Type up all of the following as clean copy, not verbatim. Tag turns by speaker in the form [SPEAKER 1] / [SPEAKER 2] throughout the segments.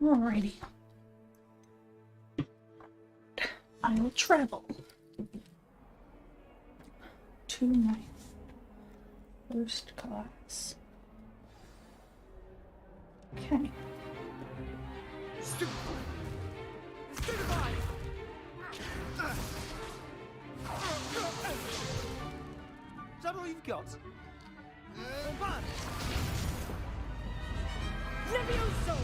[SPEAKER 1] Alrighty. I will travel to my first class. Okay.
[SPEAKER 2] Is that all you've got?
[SPEAKER 3] Levioso!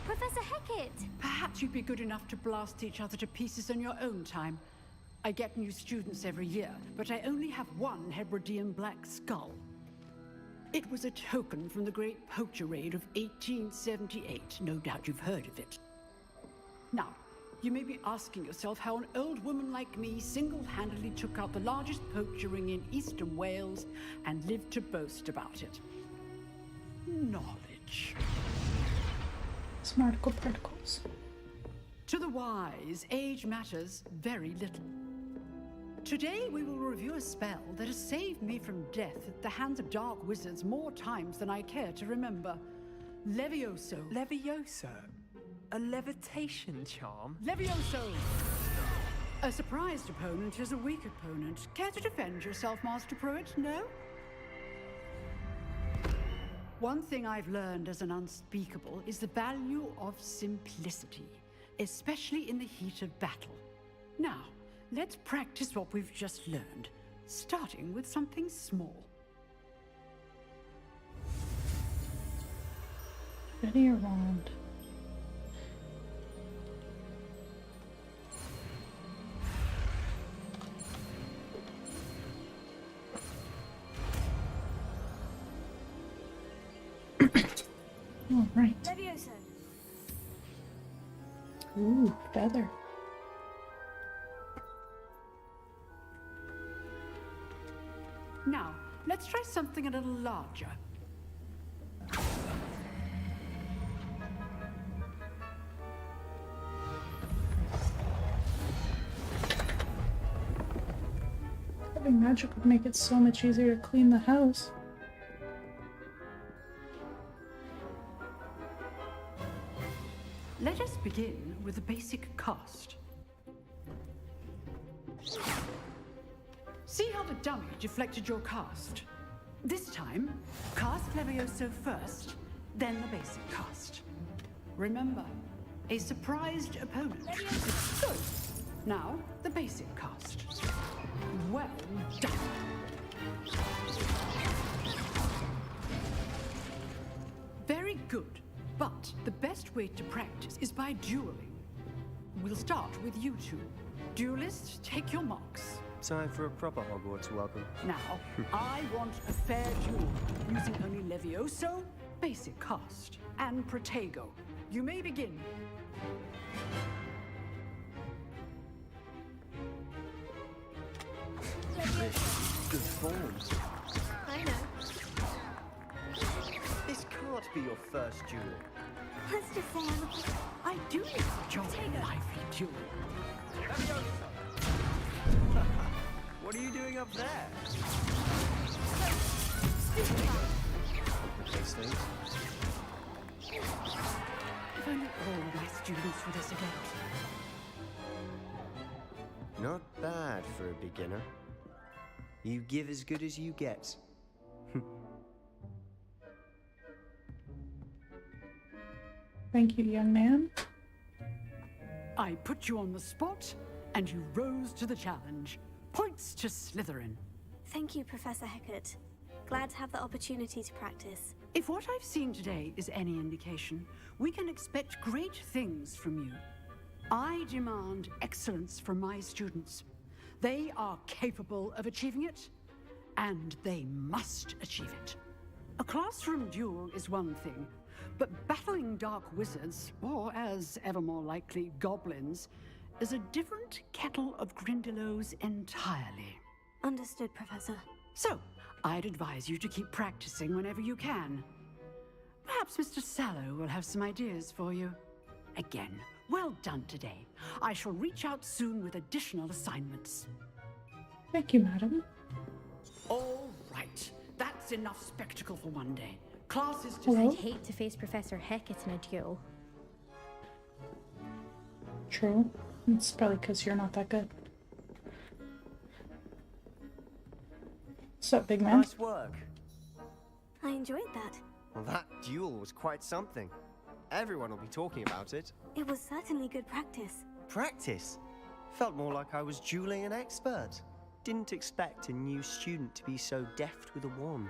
[SPEAKER 4] Professor Hecat!
[SPEAKER 3] Perhaps you'd be good enough to blast each other to pieces on your own time. I get new students every year, but I only have one Hebridean black skull. It was a token from the Great Poacher Raid of 1878. No doubt you've heard of it. Now, you may be asking yourself how an old woman like me single-handedly took out the largest poacher ring in eastern Wales and lived to boast about it. Knowledge.
[SPEAKER 1] Smarticle particles.
[SPEAKER 3] To the wise, age matters very little. Today we will review a spell that has saved me from death at the hands of dark wizards more times than I care to remember. Levioso.
[SPEAKER 2] Levioso? A levitation charm?
[SPEAKER 3] Levioso! A surprised opponent is a weak opponent. Care to defend yourself, Master Pruitt? No? One thing I've learned as an unspeakable is the value of simplicity, especially in the heat of battle. Now, let's practice what we've just learned, starting with something small.
[SPEAKER 1] Ready around. All right.
[SPEAKER 4] Levioso!
[SPEAKER 1] Ooh, feather.
[SPEAKER 3] Now, let's try something a little larger.
[SPEAKER 1] Having magic would make it so much easier to clean the house.
[SPEAKER 3] Let us begin with the basic cast. See how the dummy deflected your cast? This time, cast Levioso first, then the basic cast. Remember, a surprised opponent. Good. Now, the basic cast. Well done. Very good. But the best way to practice is by dueling. We'll start with you two. Duelists, take your marks.
[SPEAKER 2] Time for a proper Hogwarts welcome.
[SPEAKER 3] Now, I want a fair duel, using only Levioso, basic cast, and Protego. You may begin.
[SPEAKER 2] Good form.
[SPEAKER 4] I know.
[SPEAKER 2] This can't be your first duel.
[SPEAKER 4] Let's just say
[SPEAKER 3] I do enjoy a lively duel.
[SPEAKER 2] What are you doing up there? Next thing.
[SPEAKER 3] If only all my students were this adept.
[SPEAKER 2] Not bad for a beginner. You give as good as you get.
[SPEAKER 1] Thank you, young man.
[SPEAKER 3] I put you on the spot, and you rose to the challenge. Points to Slytherin.
[SPEAKER 4] Thank you, Professor Hecat. Glad to have the opportunity to practice.
[SPEAKER 3] If what I've seen today is any indication, we can expect great things from you. I demand excellence from my students. They are capable of achieving it, and they must achieve it. A classroom duel is one thing, but battling dark wizards, or as ever more likely, goblins, is a different kettle of Grindylows entirely.
[SPEAKER 4] Understood, Professor.
[SPEAKER 3] So, I'd advise you to keep practicing whenever you can. Perhaps Mr. Sallow will have some ideas for you. Again, well done today. I shall reach out soon with additional assignments.
[SPEAKER 1] Thank you, madam.
[SPEAKER 3] All right, that's enough spectacle for one day. Class is
[SPEAKER 1] Hello?
[SPEAKER 4] I'd hate to face Professor Hecat in a duel.
[SPEAKER 1] True. It's probably because you're not that good. What's up, big man?
[SPEAKER 2] Nice work.
[SPEAKER 4] I enjoyed that.
[SPEAKER 2] Well, that duel was quite something. Everyone will be talking about it.
[SPEAKER 4] It was certainly good practice.
[SPEAKER 2] Practice? Felt more like I was dueling an expert. Didn't expect a new student to be so deft with a wand.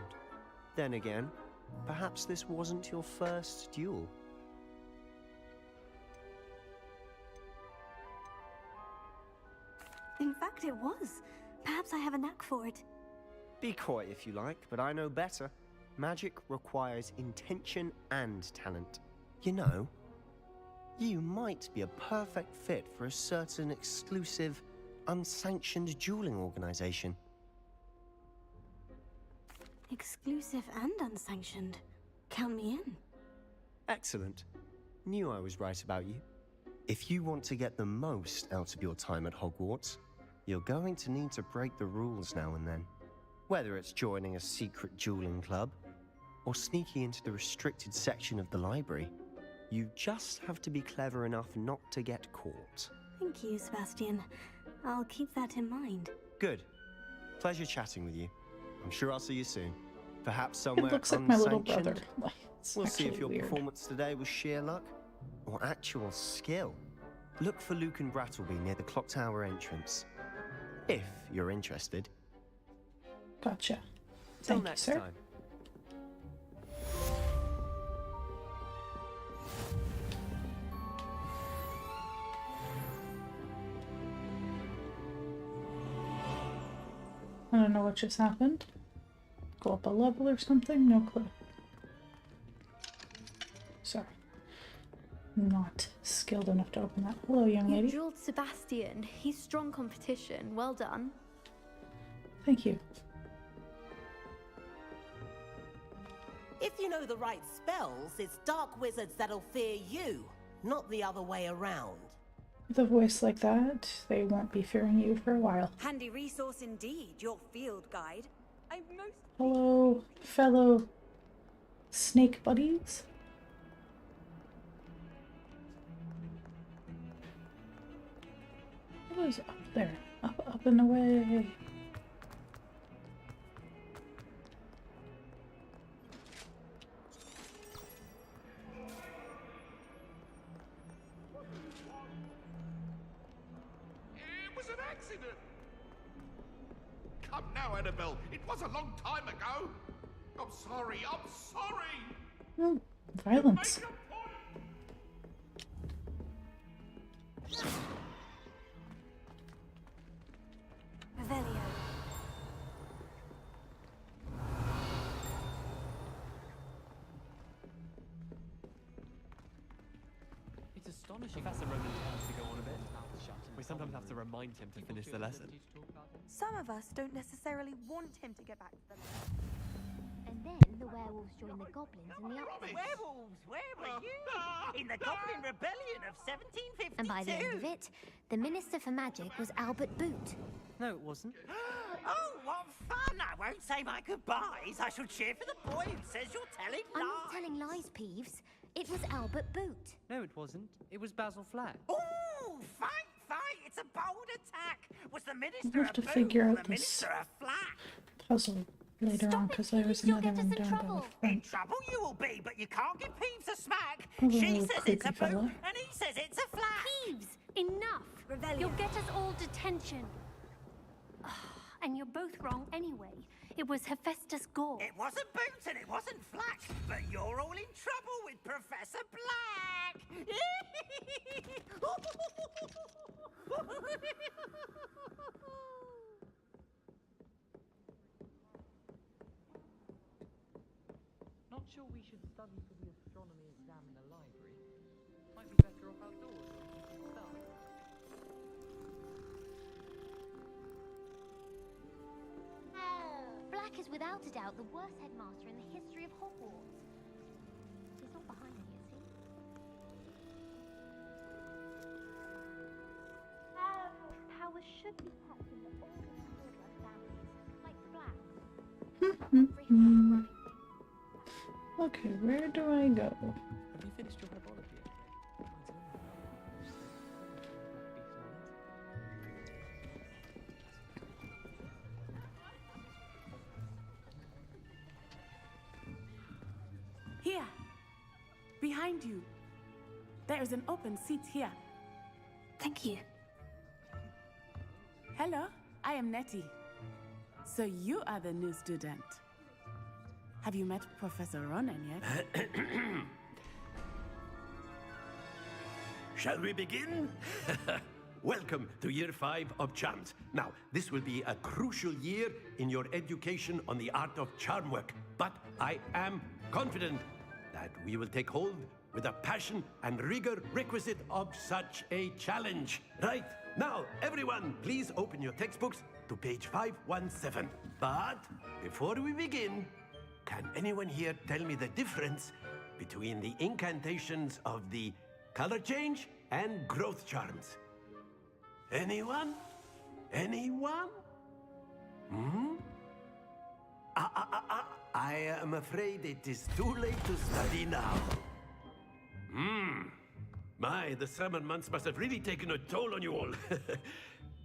[SPEAKER 2] Then again, perhaps this wasn't your first duel.
[SPEAKER 4] In fact, it was. Perhaps I have a knack for it.
[SPEAKER 2] Be coy if you like, but I know better. Magic requires intention and talent. You know, you might be a perfect fit for a certain exclusive, unsanctioned dueling organization.
[SPEAKER 4] Exclusive and unsanctioned. Count me in.
[SPEAKER 2] Excellent. Knew I was right about you. If you want to get the most out of your time at Hogwarts, you're going to need to break the rules now and then. Whether it's joining a secret dueling club, or sneaking into the restricted section of the library, you just have to be clever enough not to get caught.
[SPEAKER 4] Thank you, Sebastian. I'll keep that in mind.
[SPEAKER 2] Good. Pleasure chatting with you. I'm sure I'll see you soon. Perhaps somewhere
[SPEAKER 1] It looks like my little
[SPEAKER 2] unsanctioned.
[SPEAKER 1] brother. Like, it's
[SPEAKER 2] We'll see if
[SPEAKER 1] actually
[SPEAKER 2] your
[SPEAKER 1] weird.
[SPEAKER 2] performance today was sheer luck or actual skill. Look for Luke and Brattleby near the clock tower entrance. If you're interested.
[SPEAKER 1] Gotcha.
[SPEAKER 2] Till
[SPEAKER 1] Thank you,
[SPEAKER 2] next
[SPEAKER 1] sir.
[SPEAKER 2] time.
[SPEAKER 1] I don't know what just happened. Go up a level or something? No clue. Sorry. Not skilled enough to open that. Hello, young
[SPEAKER 5] You
[SPEAKER 1] lady.
[SPEAKER 5] drilled Sebastian. He's strong competition. Well done.
[SPEAKER 1] Thank you.
[SPEAKER 6] If you know the right spells, it's dark wizards that'll fear you, not the other way around.
[SPEAKER 1] With a voice like that, they won't be fearing you for a while.
[SPEAKER 7] Handy resource indeed, your field guide. I'm most
[SPEAKER 1] Hello, fellow snake buddies. What is up there? Up and away.
[SPEAKER 8] It was an accident. Come now, Annabelle. It was a long time ago. I'm sorry. I'm sorry.
[SPEAKER 1] Oh, violence.
[SPEAKER 8] Make a point.
[SPEAKER 4] Revelio.
[SPEAKER 9] It's astonishing. Professor Roman tends to go on a bit. We sometimes have to remind him to finish the lesson.
[SPEAKER 7] Some of us don't necessarily want him to get back to them.
[SPEAKER 10] And then the werewolves joined the goblins in the uproar.
[SPEAKER 6] Werewolves, where were you? In the Goblin Rebellion of 1752.
[SPEAKER 10] And by the end of it, the Minister for Magic was Albert Boot.
[SPEAKER 9] No, it wasn't.
[SPEAKER 6] Oh, what fun! I won't say my goodbyes. I shall cheer for the boy who says you're telling
[SPEAKER 10] I'm
[SPEAKER 6] lies.
[SPEAKER 10] not telling lies, Peeves. It was Albert Boot.
[SPEAKER 9] No, it wasn't. It was Basil Flack.
[SPEAKER 6] Ooh, fight, fight! It's a bold attack. Was the minister
[SPEAKER 1] I'll have
[SPEAKER 6] a
[SPEAKER 1] to
[SPEAKER 6] boot
[SPEAKER 1] figure
[SPEAKER 6] or
[SPEAKER 1] out
[SPEAKER 6] the
[SPEAKER 1] this
[SPEAKER 6] minister a flat?
[SPEAKER 1] puzzle later on because there was
[SPEAKER 10] You'll
[SPEAKER 1] another
[SPEAKER 10] get us
[SPEAKER 1] one
[SPEAKER 10] in
[SPEAKER 1] down by
[SPEAKER 10] trouble.
[SPEAKER 1] the
[SPEAKER 6] In
[SPEAKER 1] front.
[SPEAKER 6] trouble you will be, but you can't give Peeves a smack.
[SPEAKER 1] Oh,
[SPEAKER 6] She says it's a
[SPEAKER 1] creepy fella.
[SPEAKER 6] boot, and he says it's a flat.
[SPEAKER 10] Peeves, enough.
[SPEAKER 4] Revelio.
[SPEAKER 10] You'll get us all detention. And you're both wrong anyway. It was Hephaestus Gore.
[SPEAKER 6] It wasn't Boots and it wasn't Flack, but you're all in trouble with Professor Black.
[SPEAKER 9] Not sure we should study for the astronomy exam in the library. Might be better off outdoors when the teaching starts.
[SPEAKER 10] Black is without a doubt the worst headmaster in the history of Hogwarts. He's not behind me, is he? Powers should be kept in the oldest order families, like Black.
[SPEAKER 1] Okay, where do I go?
[SPEAKER 9] Have you finished your herbology yet?
[SPEAKER 11] Here. Behind you. There is an open seat here.
[SPEAKER 4] Thank you.
[SPEAKER 11] Hello, I am Nettie. So you are the new student. Have you met Professor Ronan yet?
[SPEAKER 12] Shall we begin? Welcome to Year 5 of Charms. Now, this will be a crucial year in your education on the art of charm work. But I am confident that we will take hold with the passion and rigor requisite of such a challenge. Right, now, everyone, please open your textbooks to page 517. But before we begin, can anyone here tell me the difference between the incantations of the color change and growth charms? Anyone? Anyone? I am afraid it is too late to study now. My, the summer months must have really taken a toll on you all.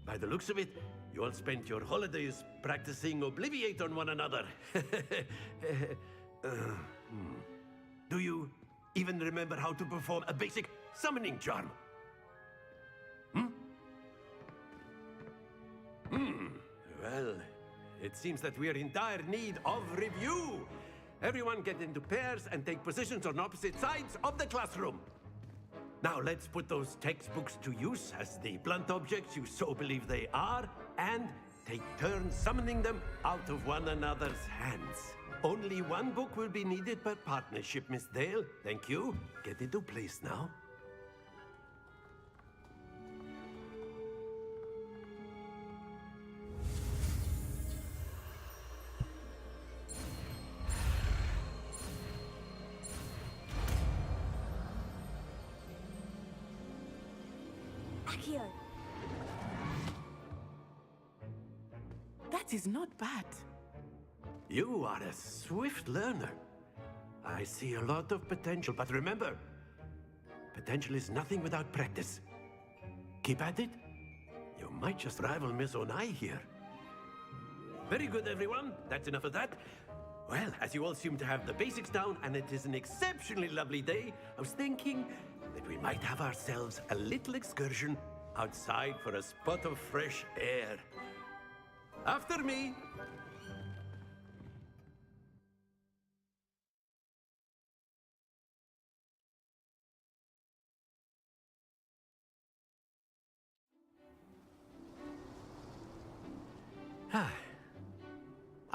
[SPEAKER 12] By the looks of it, you all spent your holidays practicing Obliviate on one another. Do you even remember how to perform a basic summoning charm? Well, it seems that we are in dire need of review. Everyone get into pairs and take positions on opposite sides of the classroom. Now let's put those textbooks to use as the blunt objects you so believe they are, and take turns summoning them out of one another's hands. Only one book will be needed per partnership, Miss Dale. Thank you. Get into place now.
[SPEAKER 4] Accio.
[SPEAKER 11] That is not bad.
[SPEAKER 12] You are a swift learner. I see a lot of potential, but remember, potential is nothing without practice. Keep at it. You might just rival Miss Onai here. Very good, everyone. That's enough of that. Well, as you all seem to have the basics down, and it is an exceptionally lovely day, I was thinking that we might have ourselves a little excursion outside for a spot of fresh air. After me.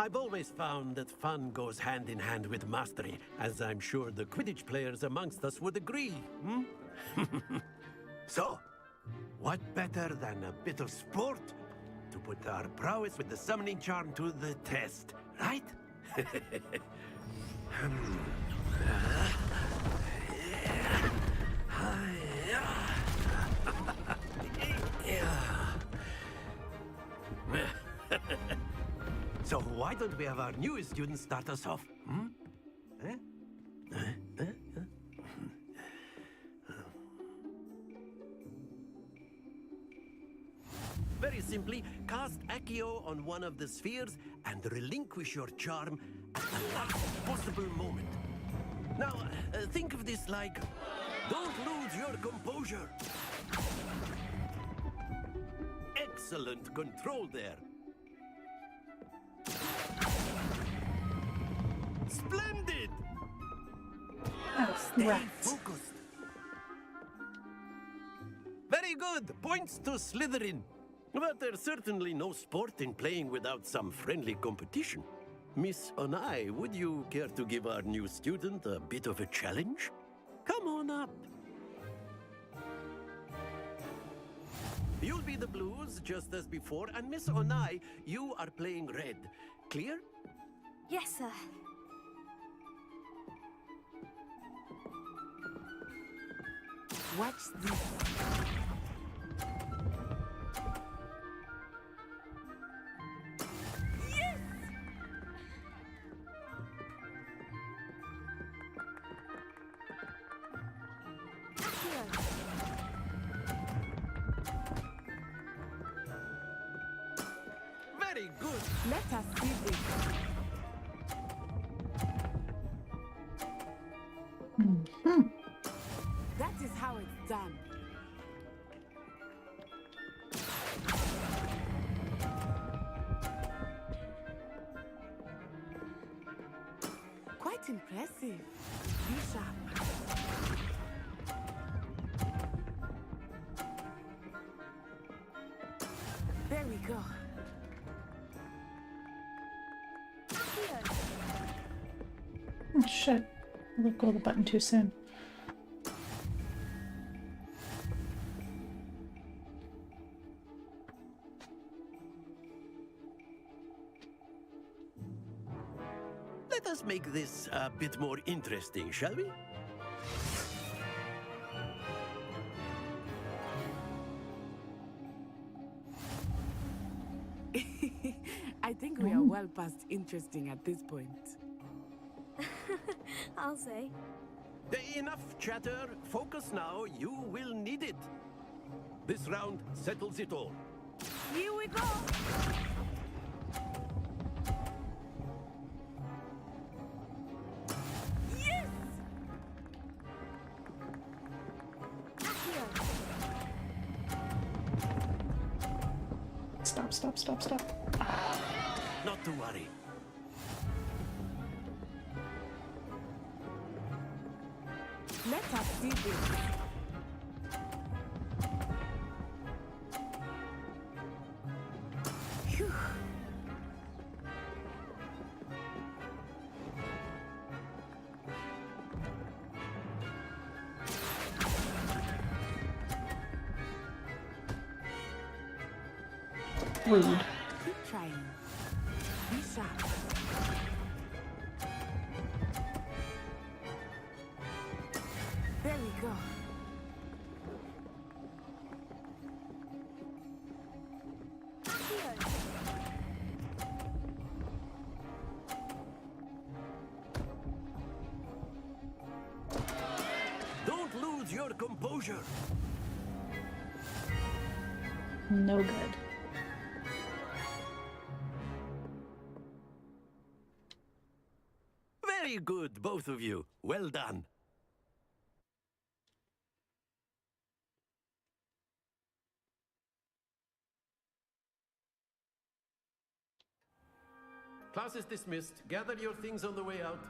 [SPEAKER 12] I've always found that fun goes hand in hand with mastery, as I'm sure the Quidditch players amongst us would agree. So, what better than a bit of sport to put our prowess with the summoning charm to the test, right? So why don't we have our newest student start us off? Very simply, cast Accio on one of the spheres and relinquish your charm at the last possible moment. Now, think of this like, don't lose your composure. Excellent control there. Splendid! Stay focused. Very good. Points to Slytherin. But there's certainly no sport in playing without some friendly competition. Miss Onai, would you care to give our new student a bit of a challenge? Come on up. You'll be the blues, just as before, and Miss Onai, you are playing red. Clear?
[SPEAKER 4] Yes, sir.
[SPEAKER 11] Watch this.
[SPEAKER 12] Very good.
[SPEAKER 11] Let us see this. That is how it's done. Quite impressive. Be sharp. There we go.
[SPEAKER 1] Oh, shit. I let go of the button too soon.
[SPEAKER 12] Let us make this a bit more interesting, shall we?
[SPEAKER 11] I think we are well past interesting at this point.
[SPEAKER 4] I'll say.
[SPEAKER 12] Enough chatter. Focus now. You will need it. This round settles it all.
[SPEAKER 11] Here we go! Yes!
[SPEAKER 1] Stop, stop, stop, stop.
[SPEAKER 12] Not to worry.
[SPEAKER 11] Let us see this. Phew.
[SPEAKER 1] Rude.
[SPEAKER 11] Keep trying. Be sharp. There we go.
[SPEAKER 12] Don't lose your composure.
[SPEAKER 1] No good.
[SPEAKER 12] Very good, both of you. Well done. Class is dismissed. Gather your things on the way out.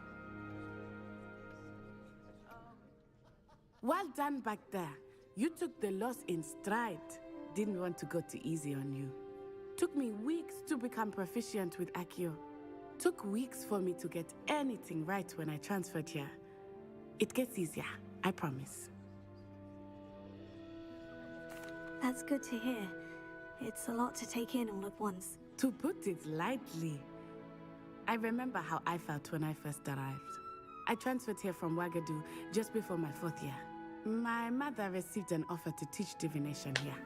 [SPEAKER 11] Well done back there. You took the loss in stride. Didn't want to go too easy on you. Took me weeks to become proficient with Accio. Took weeks for me to get anything right when I transferred here. It gets easier, I promise.
[SPEAKER 4] That's good to hear. It's a lot to take in all at once.
[SPEAKER 11] To put it lightly, I remember how I felt when I first arrived. I transferred here from Wagadu just before my 4th year. My mother received an offer to teach divination here.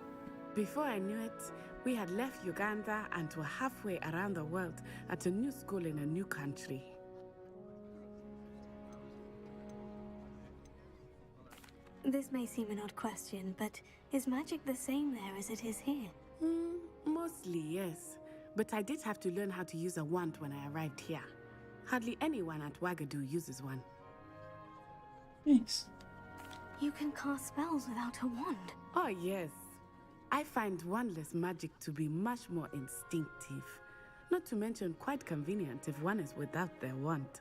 [SPEAKER 11] Before I knew it, we had left Uganda and were halfway around the world at a new school in a new country.
[SPEAKER 4] This may seem an odd question, but is magic the same there as it is here?
[SPEAKER 11] Mostly, yes. But I did have to learn how to use a wand when I arrived here. Hardly anyone at Wagadu uses one.
[SPEAKER 1] Nice.
[SPEAKER 4] You can cast spells without a wand.
[SPEAKER 11] Oh, yes. I find wandless magic to be much more instinctive. Not to mention quite convenient if one is without their wand.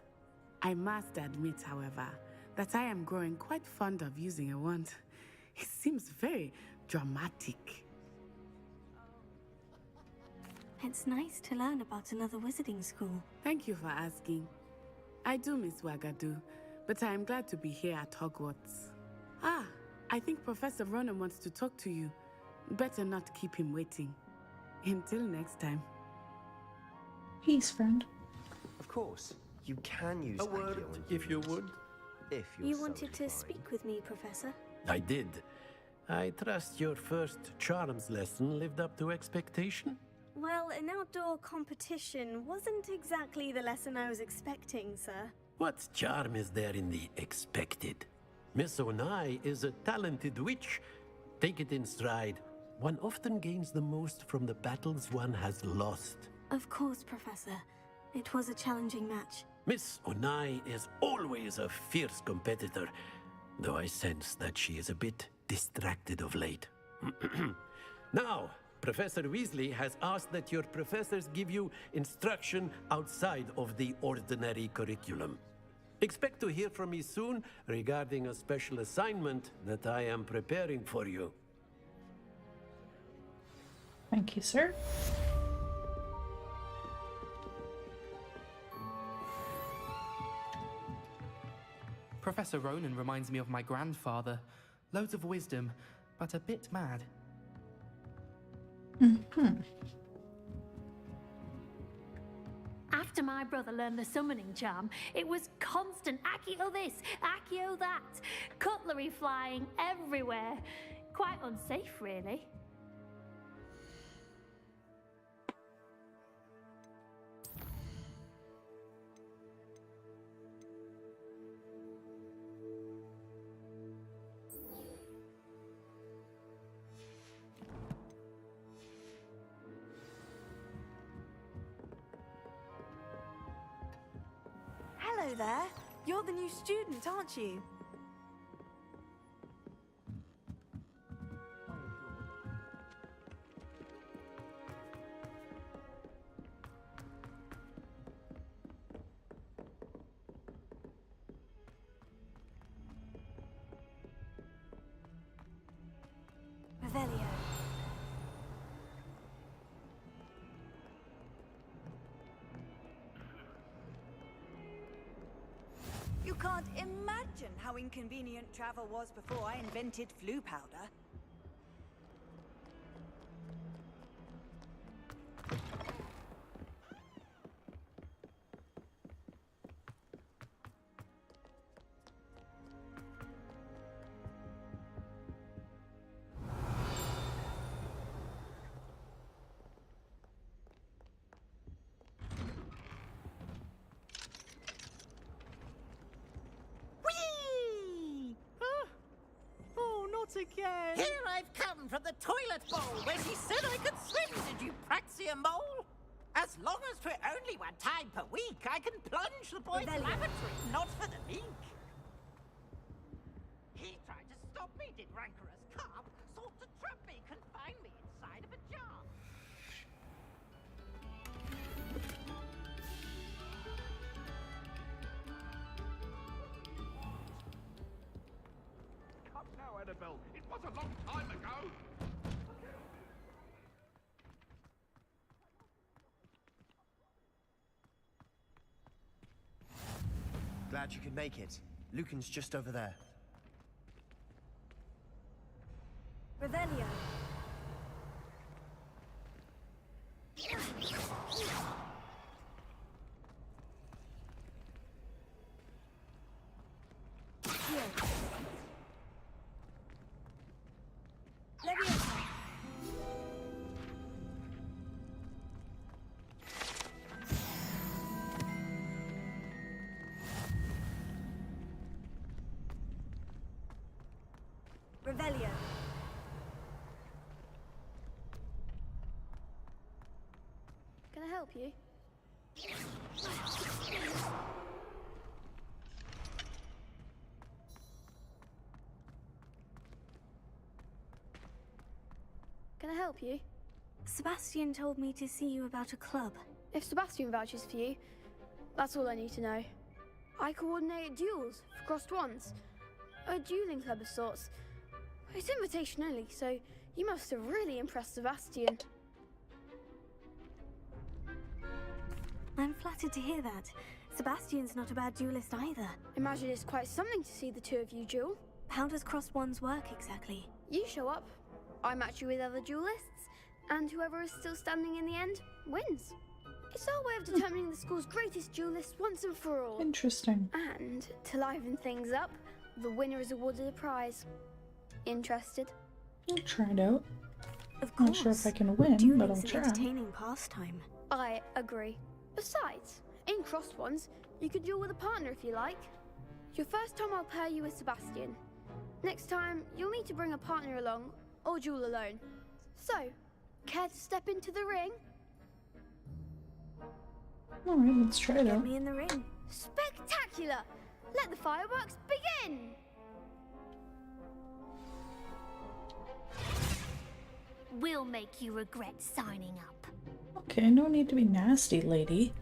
[SPEAKER 11] I must admit, however, that I am growing quite fond of using a wand. It seems very dramatic.
[SPEAKER 4] It's nice to learn about another wizarding school.
[SPEAKER 11] Thank you for asking. I do miss Wagadu, but I am glad to be here at Hogwarts. Ah, I think Professor Ronan wants to talk to you. Better not keep him waiting. Until next time.
[SPEAKER 1] Peace, friend.
[SPEAKER 2] Of course, you can use
[SPEAKER 12] A word,
[SPEAKER 2] Accio on
[SPEAKER 12] if you
[SPEAKER 2] humans,
[SPEAKER 12] would.
[SPEAKER 2] If you're
[SPEAKER 4] You
[SPEAKER 2] so
[SPEAKER 4] wanted to
[SPEAKER 2] inclined.
[SPEAKER 4] speak with me, Professor?
[SPEAKER 12] I did. I trust your first charms lesson lived up to expectation?
[SPEAKER 4] Well, an outdoor competition wasn't exactly the lesson I was expecting, sir.
[SPEAKER 12] What charm is there in the expected? Miss Onai is a talented witch. Take it in stride. One often gains the most from the battles one has lost.
[SPEAKER 4] Of course, Professor. It was a challenging match.
[SPEAKER 12] Miss Onai is always a fierce competitor, though I sense that she is a bit distracted of late. Now, Professor Weasley has asked that your professors give you instruction outside of the ordinary curriculum. Expect to hear from me soon regarding a special assignment that I am preparing for you.
[SPEAKER 1] Thank you, sir.
[SPEAKER 9] Professor Ronan reminds me of my grandfather. Loads of wisdom, but a bit mad.
[SPEAKER 10] After my brother learned the summoning charm, it was constant Accio this, Accio that, cutlery flying everywhere. Quite unsafe, really.
[SPEAKER 7] Hello there. You're the new student, aren't you? Revelio. You can't imagine how inconvenient travel was before I invented flu powder.
[SPEAKER 6] Again. Here I've come from the toilet bowl where she said I could swim, did you praxia mole? As long as for only one time per week, I can plunge the boy's lavatory, not for the meek. He tried to stop me, did rancorous carp, sought to trap me, confine me inside of a jar.
[SPEAKER 8] Annabelle, it was a long time ago.
[SPEAKER 2] Glad you could make it. Lucan's just over there.
[SPEAKER 4] Revelio. Revelio.
[SPEAKER 5] Can I help you? Can I help you?
[SPEAKER 4] Sebastian told me to see you about a club.
[SPEAKER 5] If Sebastian vouches for you, that's all I need to know. I coordinate duels for crossed wands. A dueling club of sorts. It's invitation only, so you must have really impressed Sebastian.
[SPEAKER 4] I'm flattered to hear that. Sebastian's not a bad duelist either.
[SPEAKER 5] Imagine it's quite something to see the two of you duel.
[SPEAKER 4] How does crossed wands work exactly?
[SPEAKER 5] You show up, I match you with other duelists, and whoever is still standing in the end wins. It's our way of determining the school's greatest duelist once and for all.
[SPEAKER 1] Interesting.
[SPEAKER 5] And to liven things up, the winner is awarded a prize. Interested?
[SPEAKER 1] I'll try it out.
[SPEAKER 4] Of course.
[SPEAKER 1] Not sure if I can win, but I'll
[SPEAKER 4] Dueling's an
[SPEAKER 1] try.
[SPEAKER 4] entertaining pastime.
[SPEAKER 5] I agree. Besides, in crossed ones, you could duel with a partner if you like. Your first time I'll pair you with Sebastian. Next time, you'll need to bring a partner along, or duel alone. So, care to step into the ring?
[SPEAKER 1] Alright, let's try it
[SPEAKER 4] Get
[SPEAKER 1] out.
[SPEAKER 4] me in the ring.
[SPEAKER 5] Spectacular! Let the fireworks begin!
[SPEAKER 10] We'll make you regret signing up.
[SPEAKER 1] Okay, no need to be nasty, lady.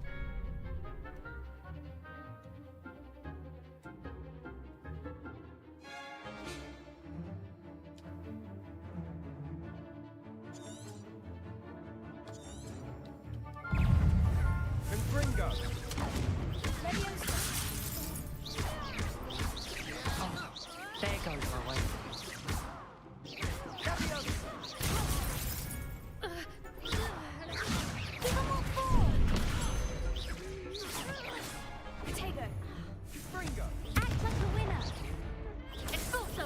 [SPEAKER 9] There goes my way.
[SPEAKER 10] Act like a winner. Expulso.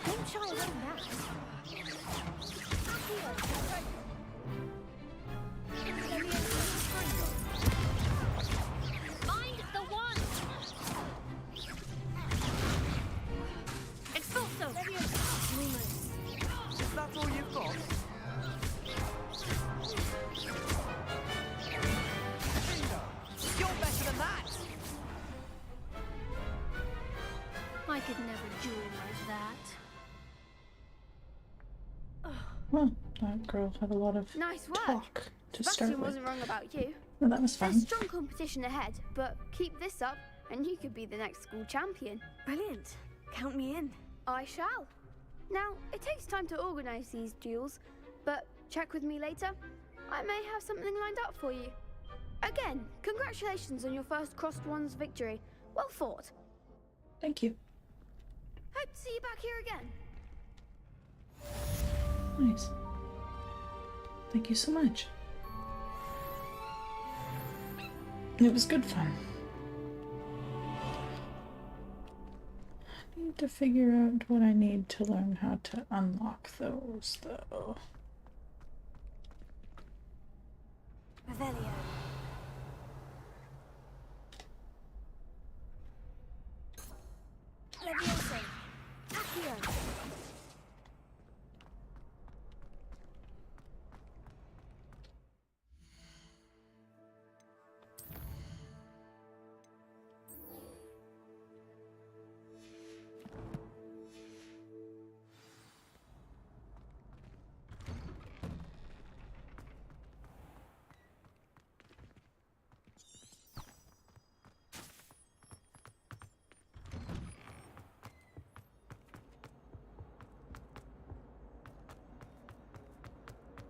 [SPEAKER 10] Don't shy away now. Mind the one. Expulso.
[SPEAKER 9] Is that all you've got? You're better than that!
[SPEAKER 10] I could never duel like that.
[SPEAKER 1] Well, that girl had a lot of
[SPEAKER 5] Nice work.
[SPEAKER 1] talk to start
[SPEAKER 5] Sebastian
[SPEAKER 1] with.
[SPEAKER 5] wasn't wrong about you.
[SPEAKER 1] No, that was
[SPEAKER 5] There's
[SPEAKER 1] fun.
[SPEAKER 5] strong competition ahead, but keep this up and you could be the next school champion.
[SPEAKER 4] Brilliant. Count me in.
[SPEAKER 5] I shall. Now, it takes time to organize these duels, but check with me later. I may have something lined up for you. Again, congratulations on your first Crossed Ones victory. Well fought.
[SPEAKER 1] Thank you.
[SPEAKER 5] Hope to see you back here again.
[SPEAKER 1] Nice. Thank you so much. It was good fun. I need to figure out what I need to learn how to unlock those, though.
[SPEAKER 4] Revelio. Levioso. Accio.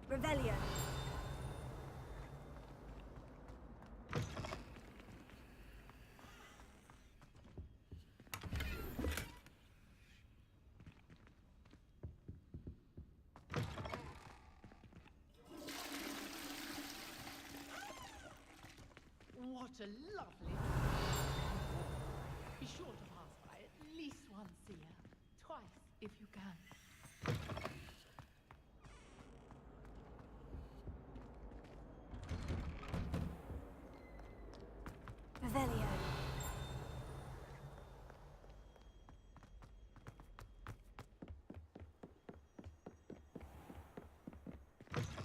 [SPEAKER 4] Revelio.
[SPEAKER 9] What a lovely... Be sure to pass by at least once a year. Twice, if you can.
[SPEAKER 4] Revelio.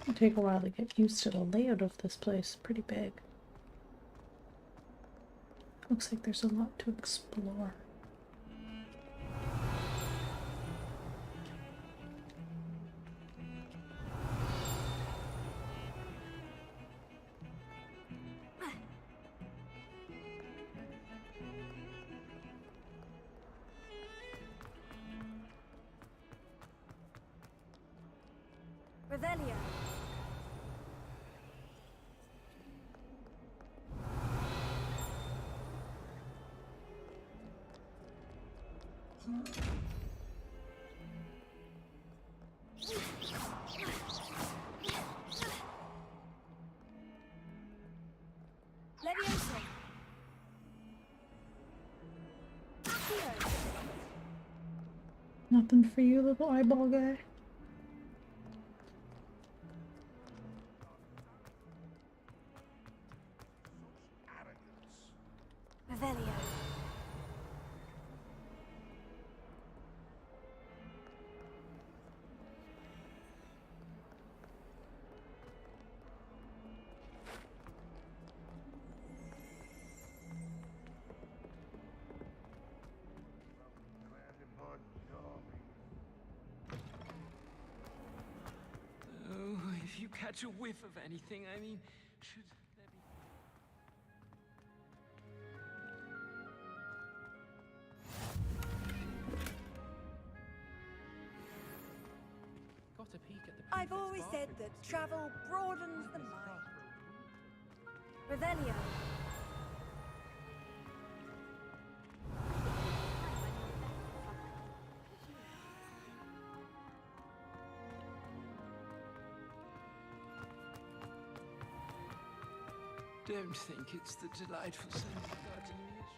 [SPEAKER 1] It'll take a while to get used to the layout of this place. Pretty big. Looks like there's a lot to explore.
[SPEAKER 4] Revelio. Levioso. Accio.
[SPEAKER 1] Nothing for you, little eyeball guy.
[SPEAKER 4] Revelio.
[SPEAKER 9] catch a whiff of anything. I mean, should there be... Got a peek at the
[SPEAKER 7] I've always said that travel broadens the mind. Revelio.
[SPEAKER 9] Don't think it's the delightful scent of gardenias.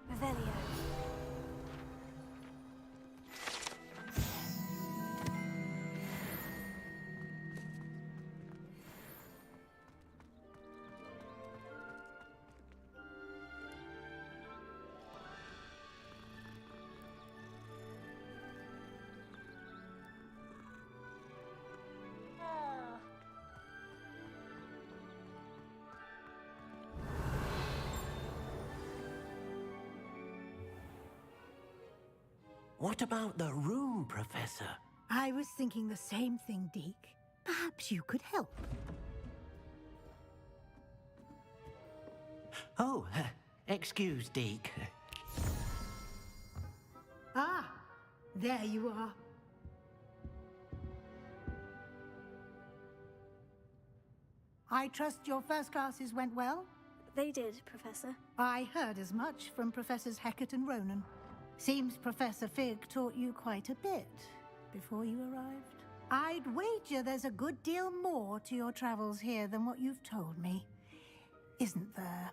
[SPEAKER 7] Revelio.
[SPEAKER 12] What about the room, Professor?
[SPEAKER 13] I was thinking the same thing, Deke. Perhaps you could help.
[SPEAKER 12] Oh, excuse, Deke.
[SPEAKER 13] Ah, there you are. I trust your first classes went well?
[SPEAKER 4] They did, Professor.
[SPEAKER 13] I heard as much from Professors Hecat and Ronan. Seems Professor Fig taught you quite a bit before you arrived. I'd wager there's a good deal more to your travels here than what you've told me. Isn't there?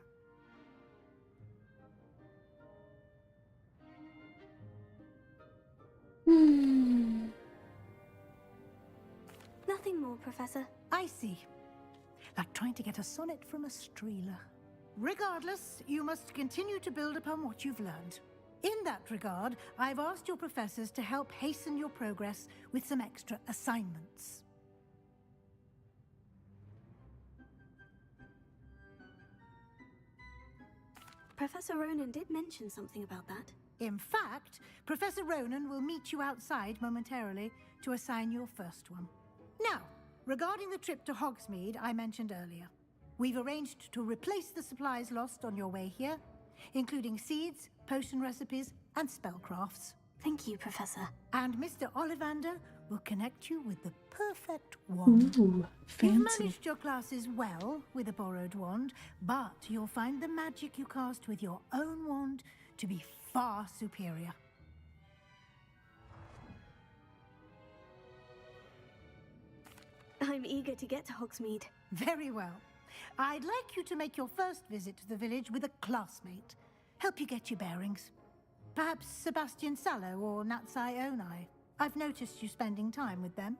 [SPEAKER 4] Nothing more, Professor.
[SPEAKER 13] I see. Like trying to get a sonnet from a streeler. Regardless, you must continue to build upon what you've learned. In that regard, I've asked your professors to help hasten your progress with some extra assignments.
[SPEAKER 4] Professor Ronan did mention something about that.
[SPEAKER 13] In fact, Professor Ronan will meet you outside momentarily to assign your first one. Now, regarding the trip to Hogsmeade I mentioned earlier, we've arranged to replace the supplies lost on your way here, including seeds, potion recipes, and spellcrafts.
[SPEAKER 4] Thank you, Professor.
[SPEAKER 13] And Mr. Ollivander will connect you with the perfect wand.
[SPEAKER 1] Ooh, fancy.
[SPEAKER 13] You've managed your classes well with a borrowed wand, but you'll find the magic you cast with your own wand to be far superior.
[SPEAKER 4] I'm eager to get to Hogsmeade.
[SPEAKER 13] Very well. I'd like you to make your first visit to the village with a classmate. Help you get your bearings. Perhaps Sebastian Sallow or Natsai Onai. I've noticed you spending time with them.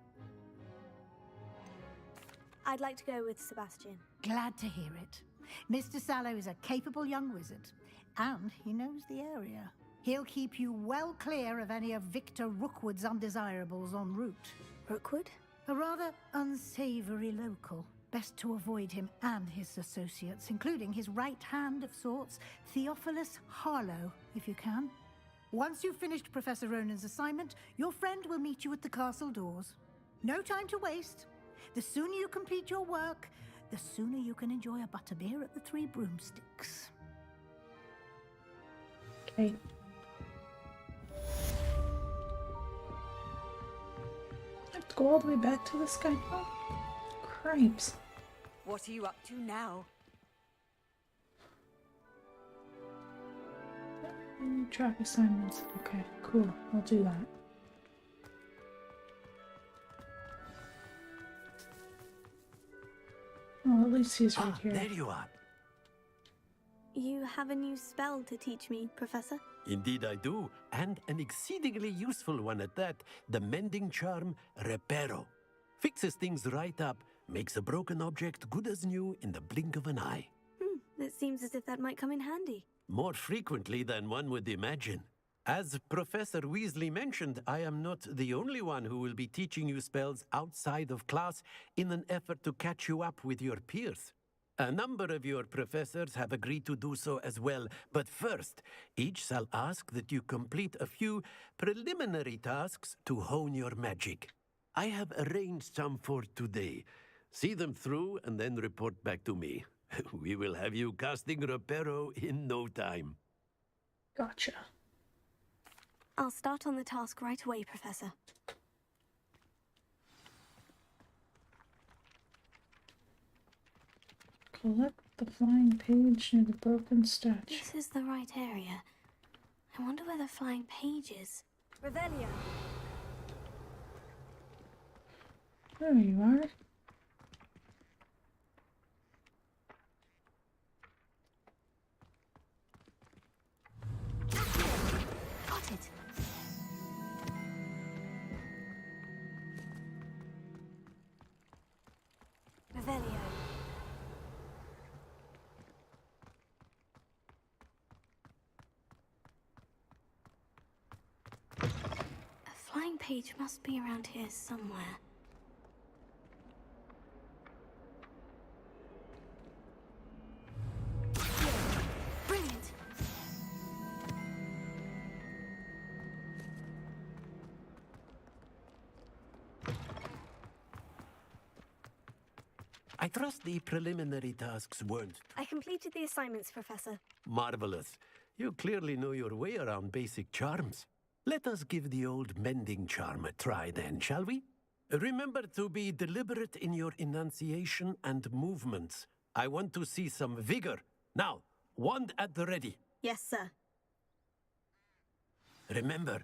[SPEAKER 4] I'd like to go with Sebastian.
[SPEAKER 13] Glad to hear it. Mr. Sallow is a capable young wizard, and he knows the area. He'll keep you well clear of any of Victor Rookwood's undesirables en route.
[SPEAKER 4] Rookwood?
[SPEAKER 13] A rather unsavory local. Best to avoid him and his associates, including his right hand of sorts, Theophilus Harlow, if you can. Once you've finished Professor Ronan's assignment, your friend will meet you at the castle doors. No time to waste. The sooner you complete your work, the sooner you can enjoy a butterbeer at the Three Broomsticks.
[SPEAKER 1] Okay. I have to go all the way back to the sky now? Cripes.
[SPEAKER 7] What are you up to now?
[SPEAKER 1] Track assignments. Okay, cool. I'll do that. Oh, at least he's right here.
[SPEAKER 12] There you are.
[SPEAKER 4] You have a new spell to teach me, Professor?
[SPEAKER 12] Indeed I do, and an exceedingly useful one at that. The mending charm, Reparo. Fixes things right up, makes a broken object good as new in the blink of an eye.
[SPEAKER 4] It seems as if that might come in handy.
[SPEAKER 12] More frequently than one would imagine. As Professor Weasley mentioned, I am not the only one who will be teaching you spells outside of class in an effort to catch you up with your peers. A number of your professors have agreed to do so as well, but first, each shall ask that you complete a few preliminary tasks to hone your magic. I have arranged some for today. See them through and then report back to me. We will have you casting Reparo in no time.
[SPEAKER 1] Gotcha.
[SPEAKER 4] I'll start on the task right away, Professor.
[SPEAKER 1] Collect the flying page near the broken statue.
[SPEAKER 4] This is the right area. I wonder where the flying page is. Revelio.
[SPEAKER 1] There you are.
[SPEAKER 4] Got it. Revelio. A flying page must be around here somewhere. Brilliant.
[SPEAKER 12] I trust the preliminary tasks weren't
[SPEAKER 4] I completed the assignments, Professor.
[SPEAKER 12] marvelous. You clearly know your way around basic charms. Let us give the old mending charm a try then, shall we? Remember to be deliberate in your enunciation and movements. I want to see some vigor. Now, wand at the ready.
[SPEAKER 4] Yes, sir.
[SPEAKER 12] Remember,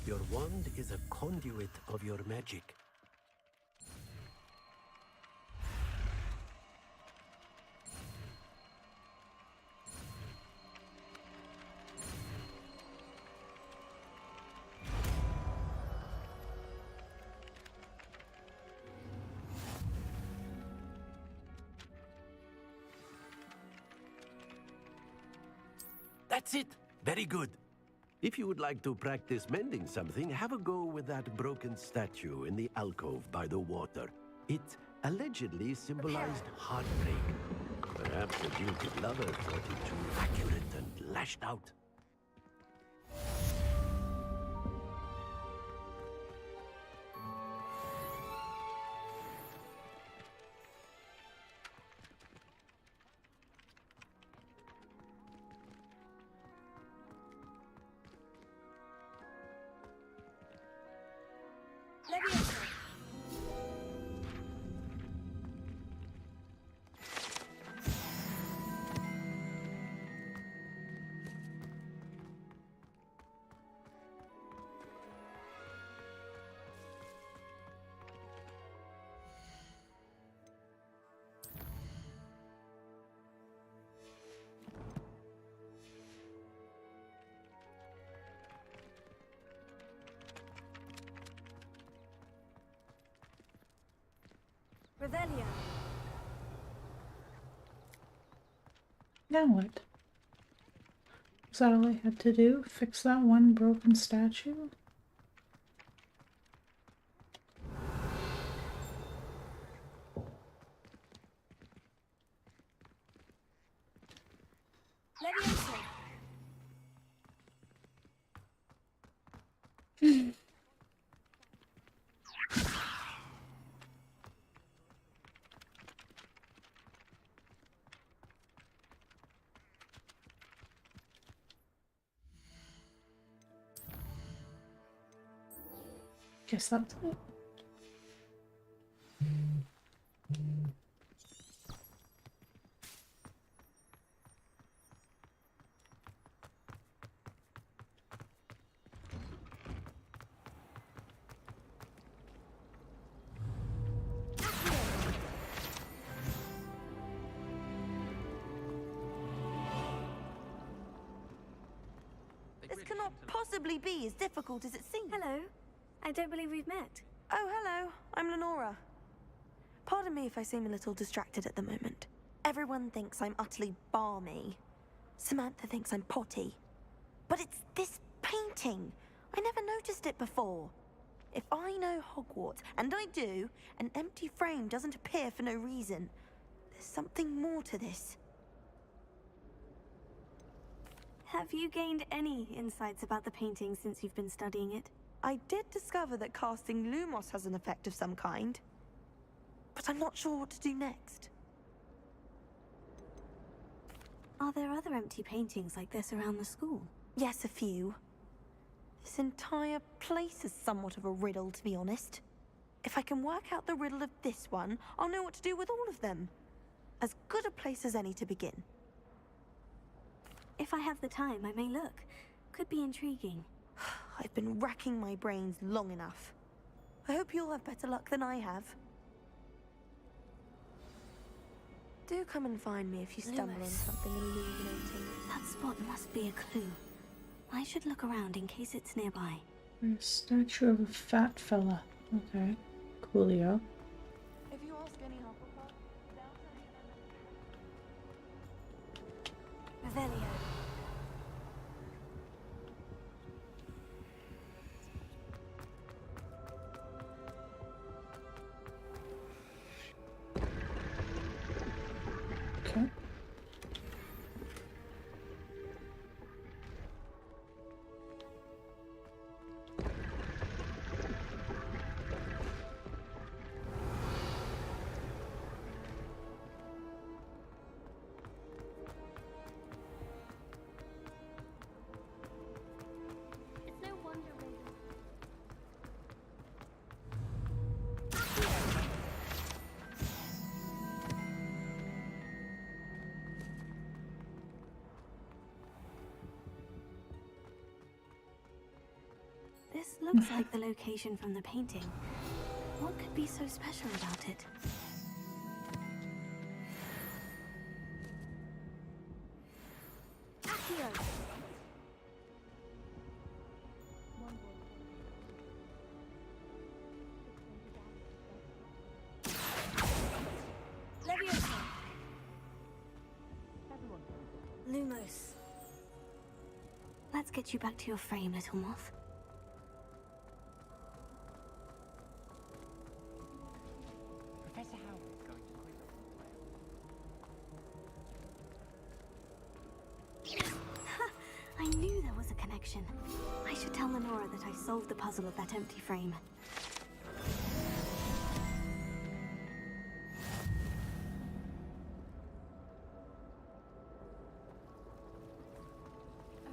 [SPEAKER 12] your wand is a conduit of your magic. That's it. Very good. If you would like to practice mending something, have a go with that broken statue in the alcove by the water. It allegedly symbolized heartbreak. Perhaps a jilted lover thought it too accurate and lashed out.
[SPEAKER 4] Revelio.
[SPEAKER 1] Now what? Was that all I had to do? Fix that one broken statue?
[SPEAKER 4] Leviosa.
[SPEAKER 1] Guess that's it.
[SPEAKER 14] This cannot possibly be as difficult as it seems.
[SPEAKER 4] Hello. I don't believe we've met.
[SPEAKER 14] Oh, hello. I'm Lenora. Pardon me if I seem a little distracted at the moment. Everyone thinks I'm utterly balmy. Samantha thinks I'm potty. But it's this painting! I never noticed it before. If I know Hogwarts, and I do, an empty frame doesn't appear for no reason. There's something more to this.
[SPEAKER 4] Have you gained any insights about the painting since you've been studying it?
[SPEAKER 14] I did discover that casting Lumos has an effect of some kind, but I'm not sure what to do next.
[SPEAKER 4] Are there other empty paintings like this around the school?
[SPEAKER 14] Yes, a few. This entire place is somewhat of a riddle, to be honest. If I can work out the riddle of this one, I'll know what to do with all of them. As good a place as any to begin.
[SPEAKER 4] If I have the time, I may look. Could be intriguing.
[SPEAKER 14] I've been racking my brains long enough. I hope you'll have better luck than I have. Do come and find me if you stumble on something illuminating.
[SPEAKER 4] That spot must be a clue. I should look around in case it's nearby.
[SPEAKER 1] There's a statue of a fat fella. Okay. Coolio.
[SPEAKER 14] If you ask any Hufflepuff, they'll tell you that.
[SPEAKER 4] Revelio.
[SPEAKER 1] Okay.
[SPEAKER 10] It's no wonder Raven.
[SPEAKER 4] This looks like the location from the painting. What could be so special about it? Accio! Leviosa! Lumos. Let's get you back to your frame, little moth.
[SPEAKER 9] Professor Howard's going to
[SPEAKER 4] I knew there was a connection. I should tell Lenora that I solved the puzzle of that empty frame.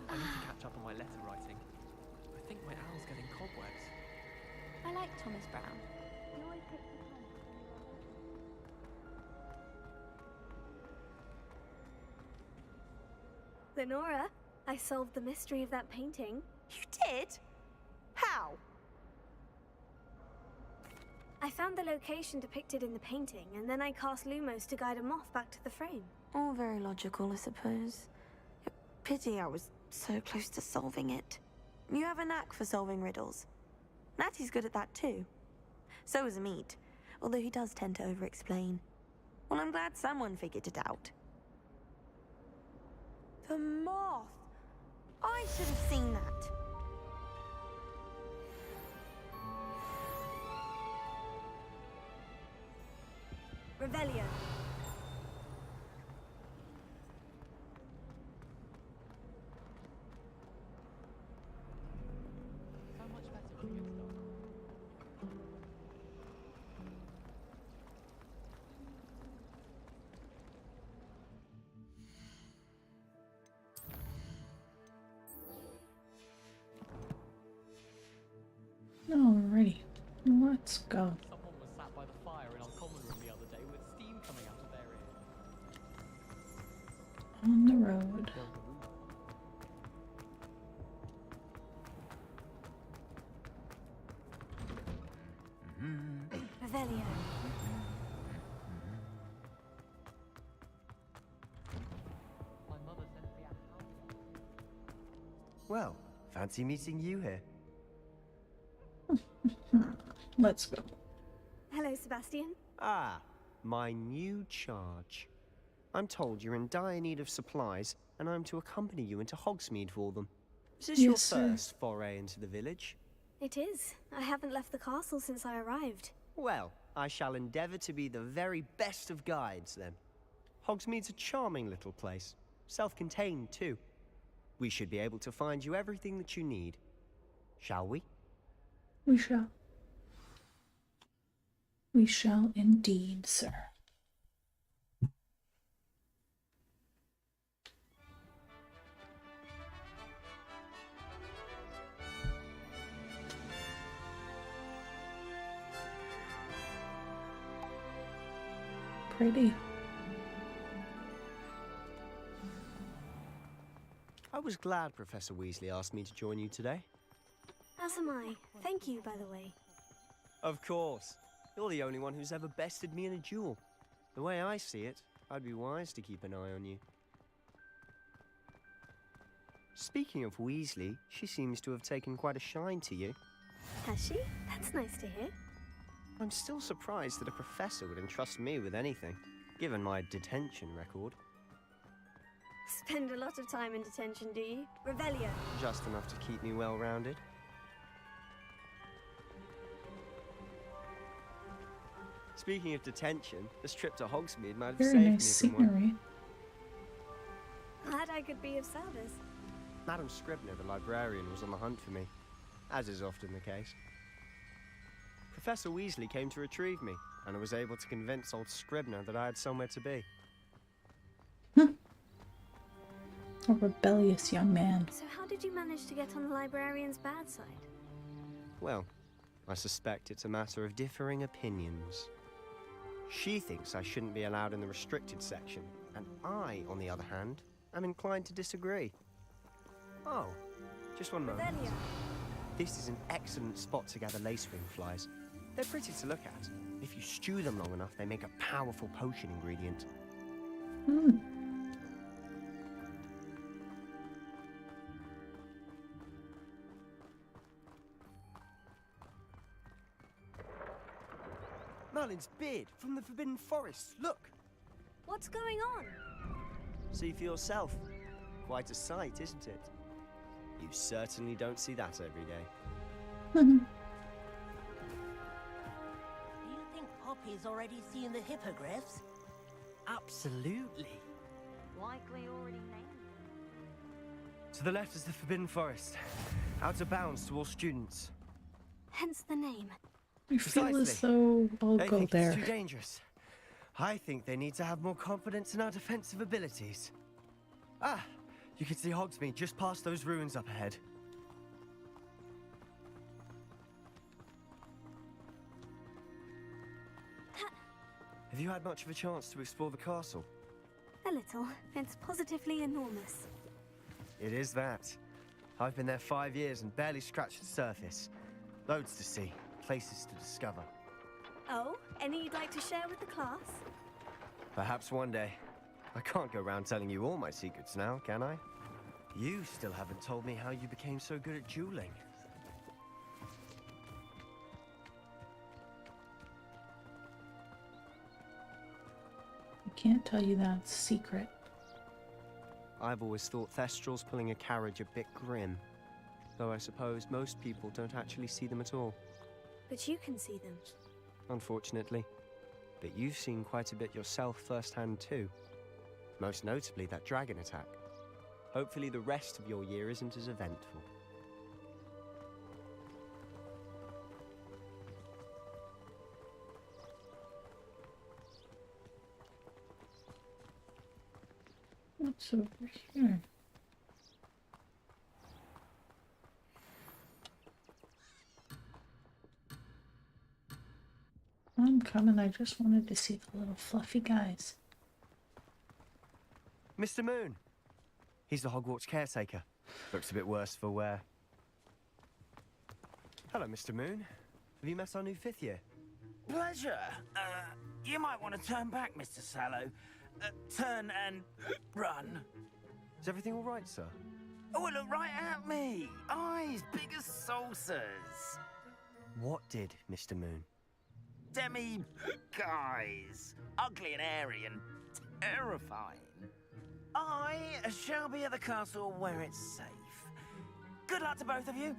[SPEAKER 9] I need to catch up on my letter writing. I think my owl's getting cobwebs.
[SPEAKER 5] I like Thomas Brown.
[SPEAKER 4] Lenora, I solved the mystery of that painting.
[SPEAKER 14] You did? How?
[SPEAKER 4] I found the location depicted in the painting, and then I cast Lumos to guide a moth back to the frame.
[SPEAKER 14] All very logical, I suppose. Pity I was so close to solving it. You have a knack for solving riddles. Natty's good at that too. So is Amit, although he does tend to over-explain. Well, I'm glad someone figured it out. The moth! I should have seen that.
[SPEAKER 4] Revelio.
[SPEAKER 9] So much better when you get stuck.
[SPEAKER 1] Alrighty. Let's go.
[SPEAKER 9] Someone was sat by the fire in our common room the other day with steam coming out of their ear.
[SPEAKER 1] On the road.
[SPEAKER 4] Revelio.
[SPEAKER 9] My mother sent me a howl.
[SPEAKER 2] Well, fancy meeting you here.
[SPEAKER 1] Let's go.
[SPEAKER 4] Hello, Sebastian.
[SPEAKER 2] Ah, my new charge. I'm told you're in dire need of supplies, and I'm to accompany you into Hogsmeade for them. Is this your
[SPEAKER 1] Yes, sir.
[SPEAKER 2] first foray into the village?
[SPEAKER 4] It is. I haven't left the castle since I arrived.
[SPEAKER 2] Well, I shall endeavour to be the very best of guides, then. Hogsmeade's a charming little place. Self-contained, too. We should be able to find you everything that you need. Shall we?
[SPEAKER 1] We shall. We shall indeed, sir. Pretty.
[SPEAKER 2] I was glad Professor Weasley asked me to join you today.
[SPEAKER 4] As am I. Thank you, by the way.
[SPEAKER 2] Of course. You're the only one who's ever bested me in a duel. The way I see it, I'd be wise to keep an eye on you. Speaking of Weasley, she seems to have taken quite a shine to you.
[SPEAKER 4] Has she? That's nice to hear.
[SPEAKER 2] I'm still surprised that a professor would entrust me with anything, given my detention record.
[SPEAKER 4] Spend a lot of time in detention, do you? Revelio.
[SPEAKER 2] Just enough to keep me well-rounded. Speaking of detention, this trip to Hogsmeade might have
[SPEAKER 1] Very
[SPEAKER 2] saved
[SPEAKER 1] nice
[SPEAKER 2] me from one.
[SPEAKER 1] scenery.
[SPEAKER 4] Glad I could be of service.
[SPEAKER 2] Madam Scribner, the librarian, was on the hunt for me, as is often the case. Professor Weasley came to retrieve me, and I was able to convince old Scribner that I had somewhere to be.
[SPEAKER 1] A rebellious young man.
[SPEAKER 4] So how did you manage to get on the librarian's bad side?
[SPEAKER 2] Well, I suspect it's a matter of differing opinions. She thinks I shouldn't be allowed in the restricted section, and I, on the other hand, am inclined to disagree. Oh, just one moment.
[SPEAKER 4] Revelio.
[SPEAKER 2] This is an excellent spot to gather lacewing flies. They're pretty to look at. If you stew them long enough, they make a powerful potion ingredient. Merlin's beard from the Forbidden Forest. Look!
[SPEAKER 4] What's going on?
[SPEAKER 2] See for yourself. Quite a sight, isn't it? You certainly don't see that every day.
[SPEAKER 6] Do you think Poppy's already seen the hippogriffs?
[SPEAKER 2] Absolutely.
[SPEAKER 6] Likely already named.
[SPEAKER 2] To the left is the Forbidden Forest. Out of bounds to all students.
[SPEAKER 4] Hence the name.
[SPEAKER 1] I feel as
[SPEAKER 2] Precisely.
[SPEAKER 1] though I'll
[SPEAKER 2] They
[SPEAKER 1] go
[SPEAKER 2] think
[SPEAKER 1] there.
[SPEAKER 2] it's too dangerous. I think they need to have more confidence in our defensive abilities. Ah, you can see Hogsmeade just past those ruins up ahead. Have you had much of a chance to explore the castle?
[SPEAKER 4] A little. It's positively enormous.
[SPEAKER 2] It is that. I've been there 5 years and barely scratched the surface. Loads to see, places to discover.
[SPEAKER 4] Oh, any you'd like to share with the class?
[SPEAKER 2] Perhaps one day. I can't go around telling you all my secrets now, can I? You still haven't told me how you became so good at dueling.
[SPEAKER 1] I can't tell you that's a secret.
[SPEAKER 2] I've always thought Thestrals pulling a carriage a bit grim. Though I suppose most people don't actually see them at all.
[SPEAKER 4] But you can see them.
[SPEAKER 2] Unfortunately. But you've seen quite a bit yourself firsthand too. Most notably that dragon attack. Hopefully the rest of your year isn't as eventful.
[SPEAKER 1] What's over here? I'm coming. I just wanted to see the little fluffy guys.
[SPEAKER 2] Mr. Moon! He's the Hogwarts caretaker. Looks a bit worse for wear. Hello, Mr. Moon. Have you met our new 5th year?
[SPEAKER 15] Pleasure. You might want to turn back, Mr. Sallow. Turn and run.
[SPEAKER 2] Is everything all right, sir?
[SPEAKER 15] Oh, look right at me. Eyes big as saucers.
[SPEAKER 2] What did, Mr. Moon?
[SPEAKER 15] Guys. Ugly and airy and terrifying. I shall be at the castle where it's safe. Good luck to both of you.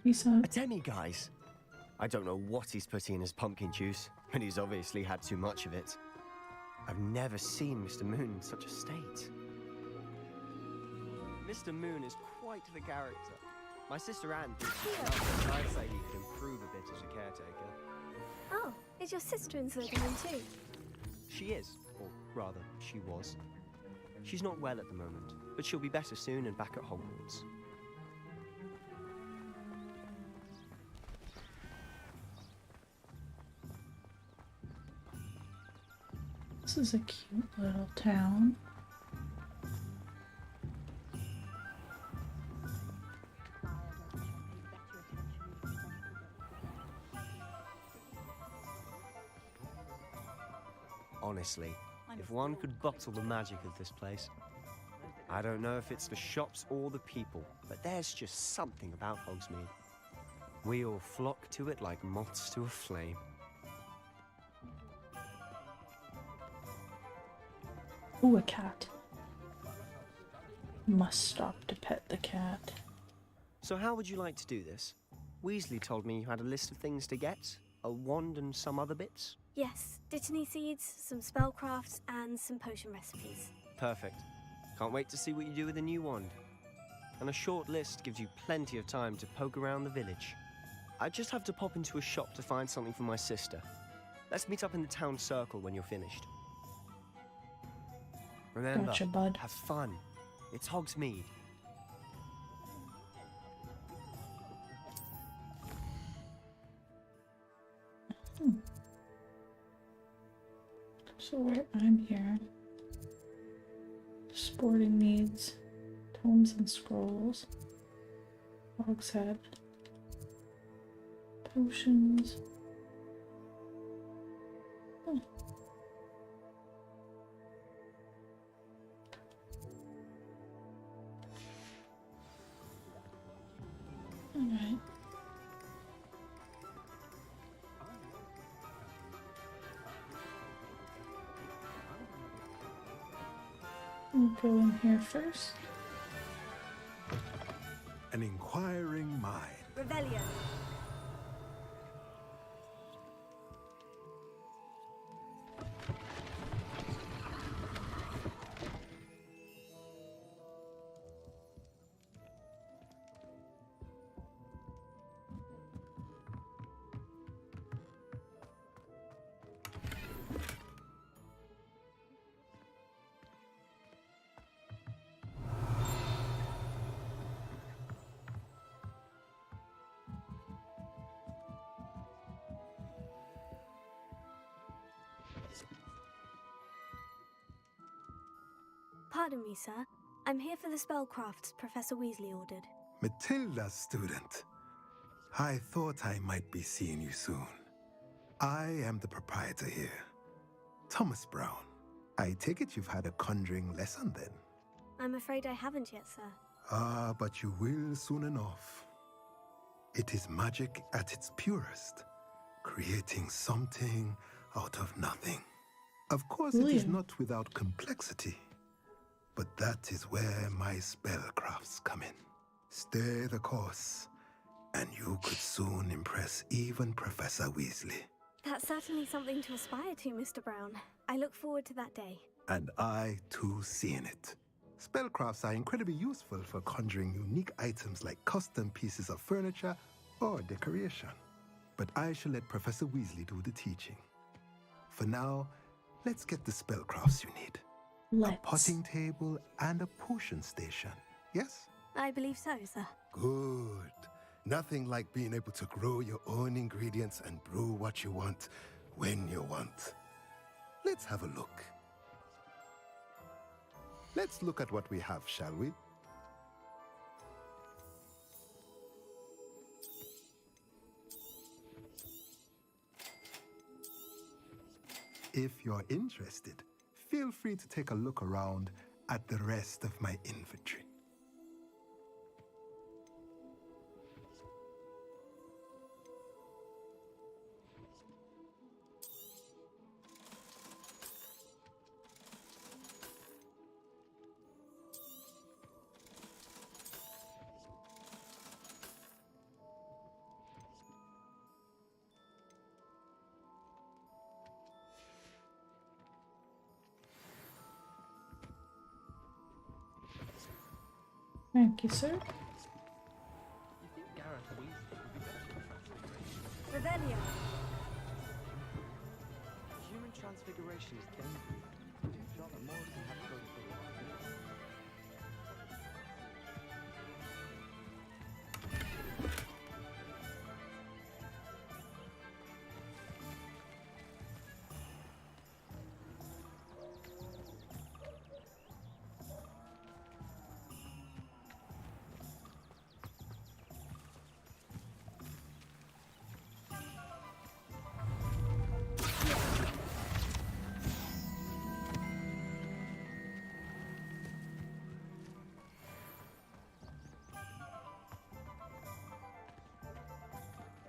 [SPEAKER 1] Peace out.
[SPEAKER 2] A demi-guise? I don't know what he's putting in his pumpkin juice, but he's obviously had too much of it. I've never seen Mr. Moon in such a state. Mr. Moon is quite the character. My sister Anne thinks I'd say he could improve a bit as a caretaker.
[SPEAKER 4] Oh, is your sister in Slytherin too?
[SPEAKER 2] She is, or rather, she was. She's not well at the moment, but she'll be better soon and back at Hogwarts.
[SPEAKER 1] This is a cute little town.
[SPEAKER 2] Honestly, if one could bottle the magic of this place. I don't know if it's the shops or the people, but there's just something about Hogsmeade. We all flock to it like moths to a flame.
[SPEAKER 1] Ooh, a cat. Must stop to pet the cat.
[SPEAKER 2] So how would you like to do this? Weasley told me you had a list of things to get, a wand and some other bits.
[SPEAKER 4] Yes, Dittany seeds, some spellcrafts, and some potion recipes.
[SPEAKER 2] Perfect. Can't wait to see what you do with the new wand. And a short list gives you plenty of time to poke around the village. I just have to pop into a shop to find something for my sister. Let's meet up in the town circle when you're finished. Remember,
[SPEAKER 1] Gotcha, bud.
[SPEAKER 2] Have fun. It's Hogsmeade.
[SPEAKER 1] So I'm here. Sporting needs, tomes and scrolls, Hogshead, potions. Oh. All right. We'll go in here first.
[SPEAKER 16] An inquiring mind.
[SPEAKER 4] Revelio. Pardon me, sir. I'm here for the spellcrafts Professor Weasley ordered.
[SPEAKER 16] Matilda's student. I thought I might be seeing you soon. I am the proprietor here, Thomas Brown. I take it you've had a conjuring lesson then?
[SPEAKER 4] I'm afraid I haven't yet, sir.
[SPEAKER 16] Ah, but you will soon enough. It is magic at its purest, creating something out of nothing. Of course, it is not without complexity. But that is where my spellcrafts come in. Stay the course, and you could soon impress even Professor Weasley.
[SPEAKER 4] That's certainly something to aspire to, Mr. Brown. I look forward to that day.
[SPEAKER 16] And I, too, seeing it. Spellcrafts are incredibly useful for conjuring unique items like custom pieces of furniture or decoration. But I shall let Professor Weasley do the teaching. For now, let's get the spellcrafts you need. A potting table and a potion station, yes?
[SPEAKER 4] I believe so, sir.
[SPEAKER 16] Good. Nothing like being able to grow your own ingredients and brew what you want when you want. Let's have a look. Let's look at what we have, shall we? If you're interested, feel free to take a look around at the rest of my inventory.
[SPEAKER 1] Thank you, sir.
[SPEAKER 9] You think Gareth Weasley would be better at transfiguration?
[SPEAKER 7] Revelio.
[SPEAKER 9] Human transfiguration is dangerous. Do you feel that Morrison had to go to the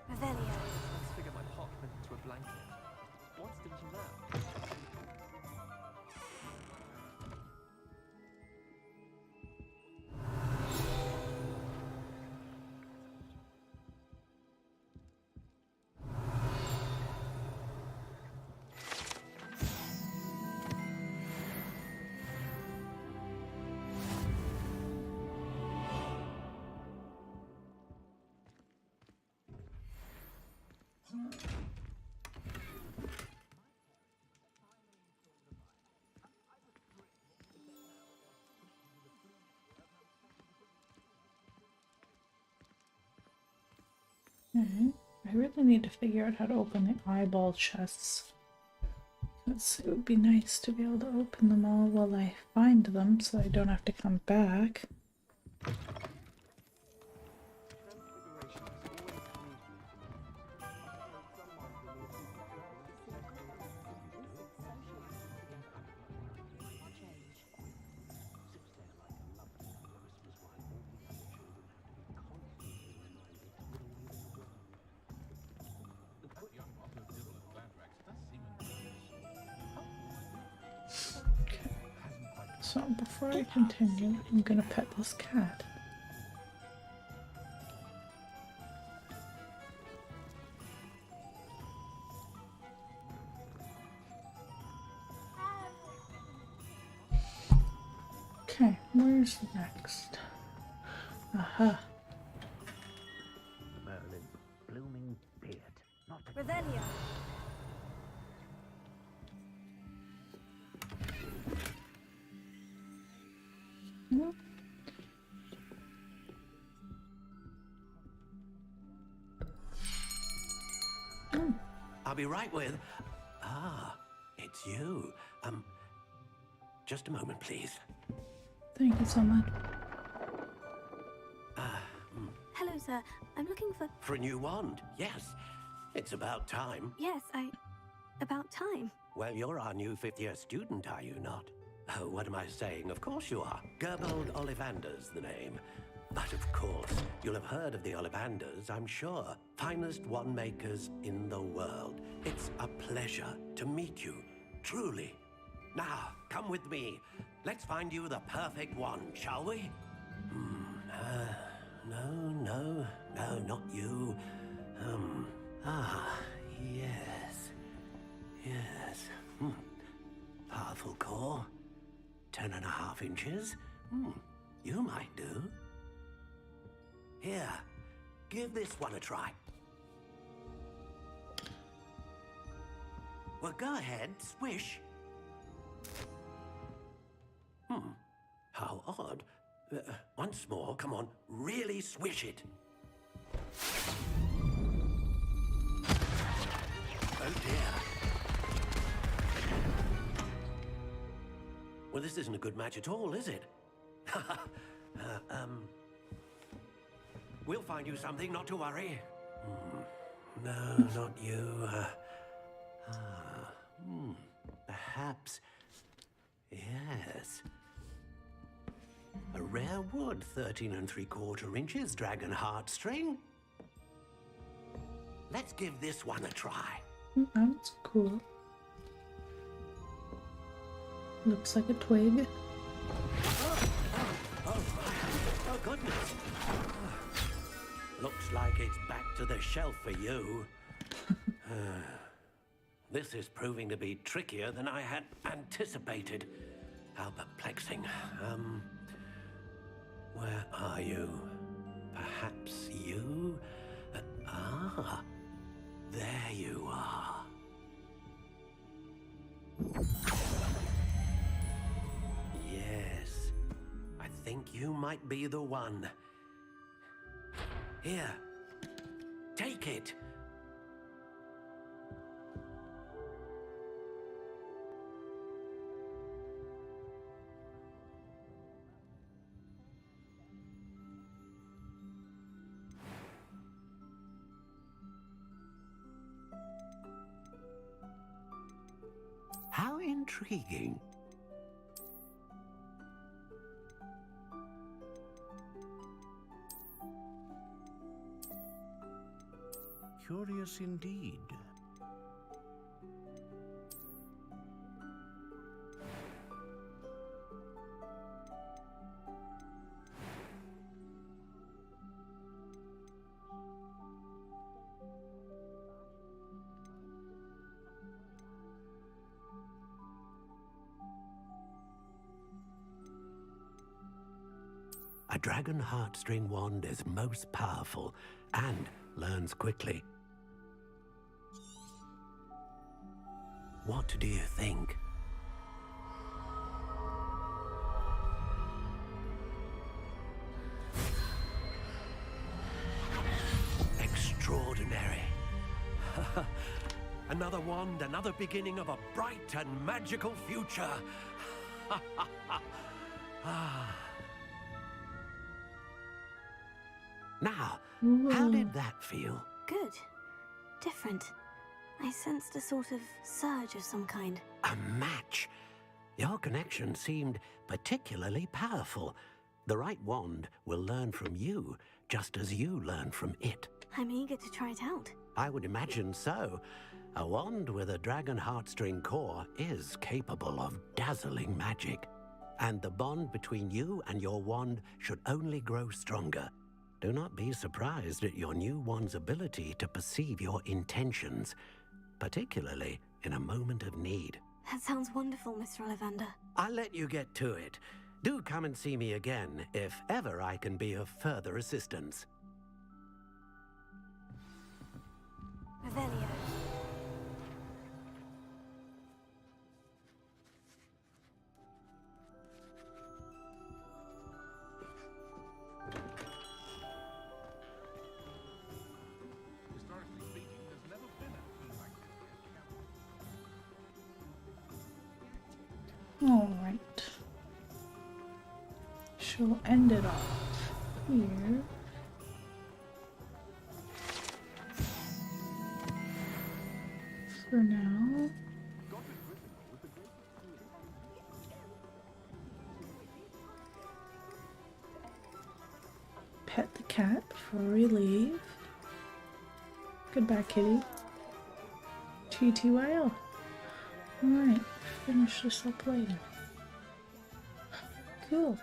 [SPEAKER 7] Revelio.
[SPEAKER 9] transfigure my parchment into a blanket. What's the difference from that?
[SPEAKER 1] I really need to figure out how to open the eyeball chests. It would be nice to be able to open them all while I find them so I don't have to come back. So before I continue, I'm gonna pet this cat. Okay, where's next? Aha.
[SPEAKER 15] Merlin's blooming beard. Not
[SPEAKER 7] Revelio.
[SPEAKER 1] Nope.
[SPEAKER 12] I'll be right with... Ah, it's you. Just a moment, please.
[SPEAKER 1] Thank you so much.
[SPEAKER 4] Hello, sir. I'm looking for...
[SPEAKER 12] For a new wand, yes. It's about time.
[SPEAKER 4] Yes, about time.
[SPEAKER 12] Well, you're our new fifth-year student, are you not? Oh, what am I saying? Of course you are. Gerbold Ollivander's the name. But of course, you'll have heard of the Ollivanders, I'm sure. Finest wand makers in the world. It's a pleasure to meet you, truly. Now, come with me. Let's find you the perfect wand, shall we? No, not you. Yes. Powerful core. 10.5 inches. You might do. Here, give this one a try. Well, go ahead, swish. How odd. Once more, come on, really swish it. Oh dear. Well, this isn't a good match at all, is it? We'll find you something, not to worry. No, not you. Perhaps. Yes. A rare wood, 13 3/4 inches, dragon heartstring. Let's give this one a try.
[SPEAKER 1] That's cool. Looks like a twig.
[SPEAKER 12] Oh, goodness. Looks like it's back to the shelf for you. This is proving to be trickier than I had anticipated. How perplexing. Where are you? Perhaps you? There you are. Yes, I think you might be the one. Here, take it. How intriguing.
[SPEAKER 17] Curious indeed.
[SPEAKER 12] A dragon heartstring wand is most powerful and learns quickly. What do you think? Extraordinary. Another wand, another beginning of a bright and magical future. Now, how did that feel?
[SPEAKER 14] Good. Different. I sensed a sort of surge of some kind.
[SPEAKER 12] A match. Your connection seemed particularly powerful. The right wand will learn from you, just as you learn from it.
[SPEAKER 14] I'm eager to try it out.
[SPEAKER 12] I would imagine so. A wand with a dragon heartstring core is capable of dazzling magic. And the bond between you and your wand should only grow stronger. Do not be surprised at your new wand's ability to perceive your intentions, particularly in a moment of need.
[SPEAKER 14] That sounds wonderful, Mr. Ollivander.
[SPEAKER 12] I'll let you get to it. Do come and see me again if ever I can be of further assistance.
[SPEAKER 14] Revelio.
[SPEAKER 1] Alright. She'll end it off here. For now. Pet the cat before we leave. Goodbye, kitty. TTYL. Alright, finish this up later. Cool.